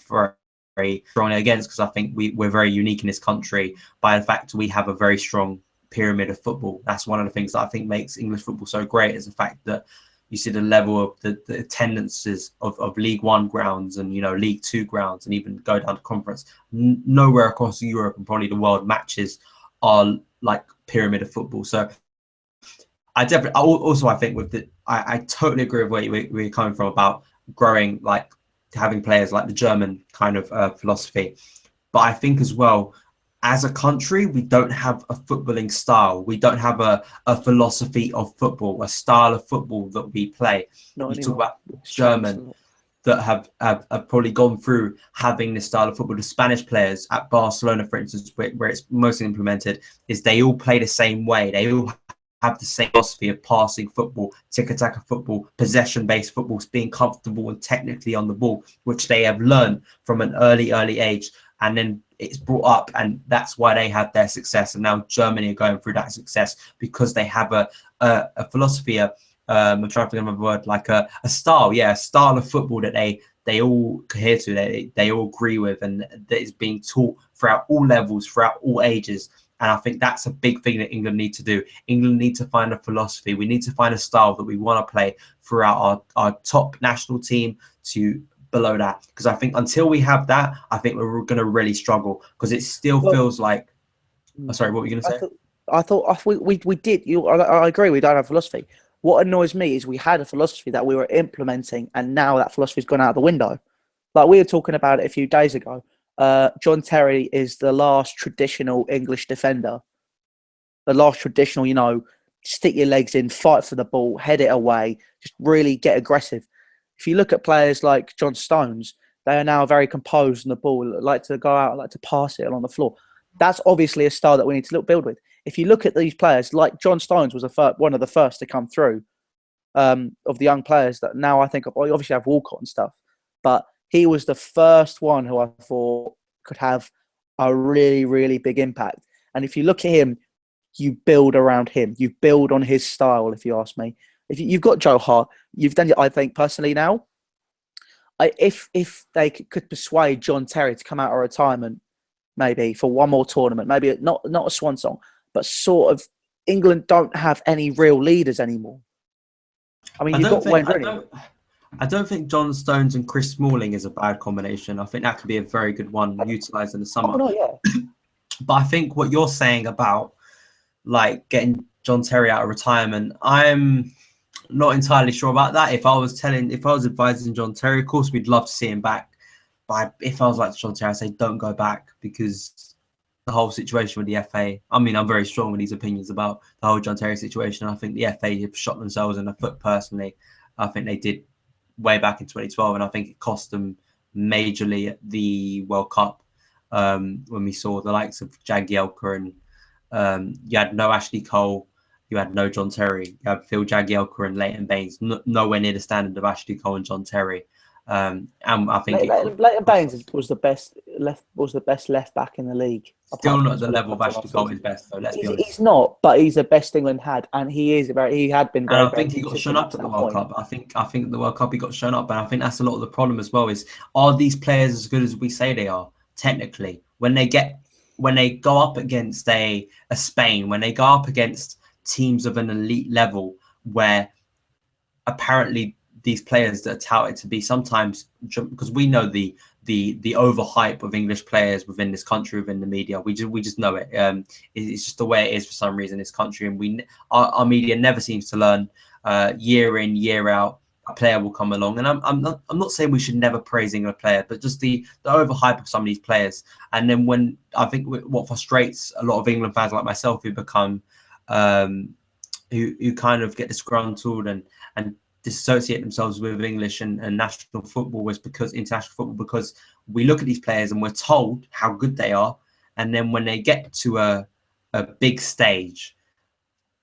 very strongly against, because I think we're very unique in this country by the fact we have a very strong pyramid of football. That's one of the things that I think makes English football so great, is the fact that you see the level of the attendances of League One grounds and League Two grounds, and even go down to conference. Nowhere across Europe and probably the world matches are like pyramid of football. So I think with the I totally agree with where you're coming from about growing, like having players like the German kind of philosophy. But I think as well, as a country, we don't have a footballing style. We don't have a philosophy of football, a style of football that we play. You talk about German that have probably gone through having this style of football. The Spanish players at Barcelona, for instance, where it's mostly implemented, is they all play the same way. They all have the same philosophy of passing football, tiki-taka football, possession-based football, being comfortable and technically on the ball, which they have learned from an early age. And then it's brought up, and that's why they had their success. And now Germany are going through that success because they have a philosophy, I'm trying to think of a word, like a style, a style of football that they all adhere to, they all agree with, and that is being taught throughout all levels, throughout all ages. And I think that's a big thing that England need to do. England need to find a philosophy. We need to find a style that we want to play throughout our top national team to below that. Because I think until we have that, I think we're going to really struggle, because it still feels like... Oh, sorry, what were you going to say? I thought we did. I agree, we don't have philosophy. What annoys me is we had a philosophy that we were implementing, and now that philosophy's gone out the window. Like we were talking about it a few days ago. John Terry is the last traditional English defender. The last traditional, stick your legs in, fight for the ball, head it away, just really get aggressive. If you look at players like John Stones, they are now very composed on the ball, like to go out, like to pass it along the floor. That's obviously a style that we need to build with. If you look at these players, like John Stones was one of the first to come through of the young players that now I think of. Well, obviously have Walcott and stuff, but he was the first one who I thought could have a really, really big impact. And if you look at him, you build around him. You build on his style, if you ask me. If you've got Joe Hart, you've done it, I think, personally now. If they could persuade John Terry to come out of retirement, maybe for one more tournament, maybe not a swan song, but sort of England don't have any real leaders anymore. I mean, you've got Wayne Rooney. I don't think John Stones and Chris Smalling is a bad combination. I think that could be a very good one, utilised in the summer. Oh, no, yeah. But I think what you're saying about like getting John Terry out of retirement, I'm not entirely sure about that. If I was advising John Terry, of course we'd love to see him back. But if I was like John Terry, I'd say don't go back, because the whole situation with the FA. I mean, I'm very strong with these opinions about the whole John Terry situation. I think the FA have shot themselves in the foot personally. I think they did way back in 2012, and I think it cost them majorly at the World Cup when we saw the likes of Jagielka and you had no Ashley Cole, you had no John Terry, you had Phil Jagielka and Leighton Baines, nowhere near the standard of Ashley Cole and John Terry. And I think Leighton Baines was the best left back in the league. Still not at the level of Ashley Cole is best, though. Let's be honest. He's not, but he's the best England had, and he had been. And I think he got shown up at the World Cup. I think the World Cup he got shown up, and I think that's a lot of the problem as well. Is are these players as good as we say they are? Technically, when they go up against a Spain, when they go up against teams of an elite level, where apparently these players that are touted to be sometimes, because we know the overhype of English players within this country, within the media, we just know it. It's just the way it is for some reason in this country, and our media never seems to learn. Year in, year out, a player will come along, and I'm not saying we should never praise England player, but just the overhype of some of these players. And then when I think what frustrates a lot of England fans like myself, who become who kind of get disgruntled and disassociate themselves with English and national football, was because international football, because we look at these players and we're told how good they are, and then when they get to a big stage,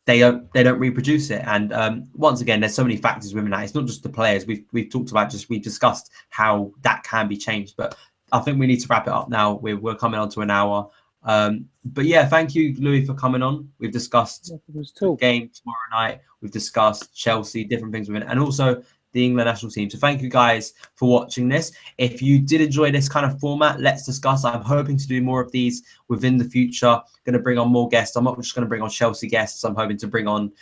they don't reproduce it. And once again, there's so many factors within that. It's not just the players. We've talked about, we've discussed how that can be changed, but I think we need to wrap it up now. We're coming on to an hour. But yeah, thank you, Louis, for coming on. We've discussed the game tomorrow night. We've discussed Chelsea, different things within it, and also the England national team. So thank you guys for watching this. If you did enjoy this kind of format, let's discuss. I'm hoping to do more of these within the future. Going to bring on more guests. I'm not just going to bring on Chelsea guests. I'm hoping to bring on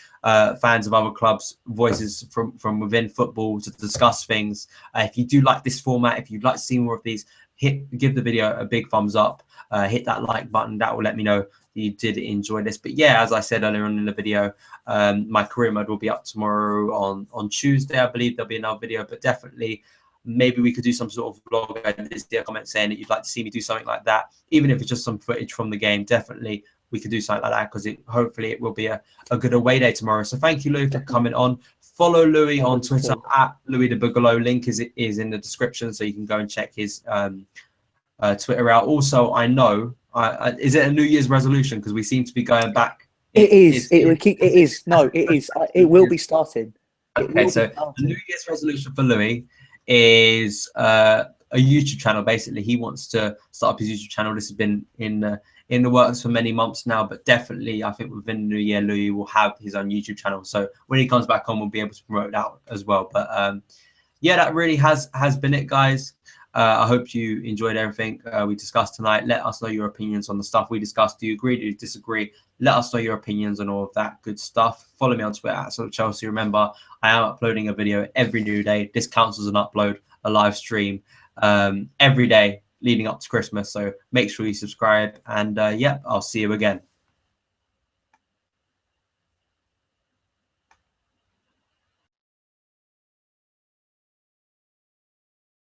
fans of other clubs, voices from within football to discuss things. If you do like this format, if you'd like to see more of these, give the video a big thumbs up. Hit that like button. That will let me know you did enjoy this. But yeah, as I said earlier on in the video, my career mode will be up tomorrow on Tuesday. I believe there'll be another video, but definitely maybe we could do some sort of vlog. I did see a comment saying that you'd like to see me do something like that, even if it's just some footage from the game. Definitely we could do something like that, because hopefully it will be a good away day tomorrow. So thank you, Louis, for coming on. Follow Louis on Twitter at Louis de Bugalo. Link is in the description, so you can go and check his Twitter out. Also, I know, is it a New Year's resolution? Because we seem to be going back. It is. No, it is. It will be starting. Okay, so the New Year's resolution for Louis is a YouTube channel. Basically, he wants to start up his YouTube channel. This has been in the works for many months now, but definitely I think within the new year, Louis will have his own YouTube channel. So when he comes back on, we'll be able to promote that as well. But yeah, that really has been it, guys. I hope you enjoyed everything we discussed tonight. Let us know your opinions on the stuff we discussed. Do you agree? Do you disagree? Let us know your opinions on all of that good stuff. Follow me on Twitter at SonOfChelsea. Remember, I am uploading a video every new day. This counts as an upload, a live stream every day leading up to Christmas. So make sure you subscribe. And yeah, I'll see you again.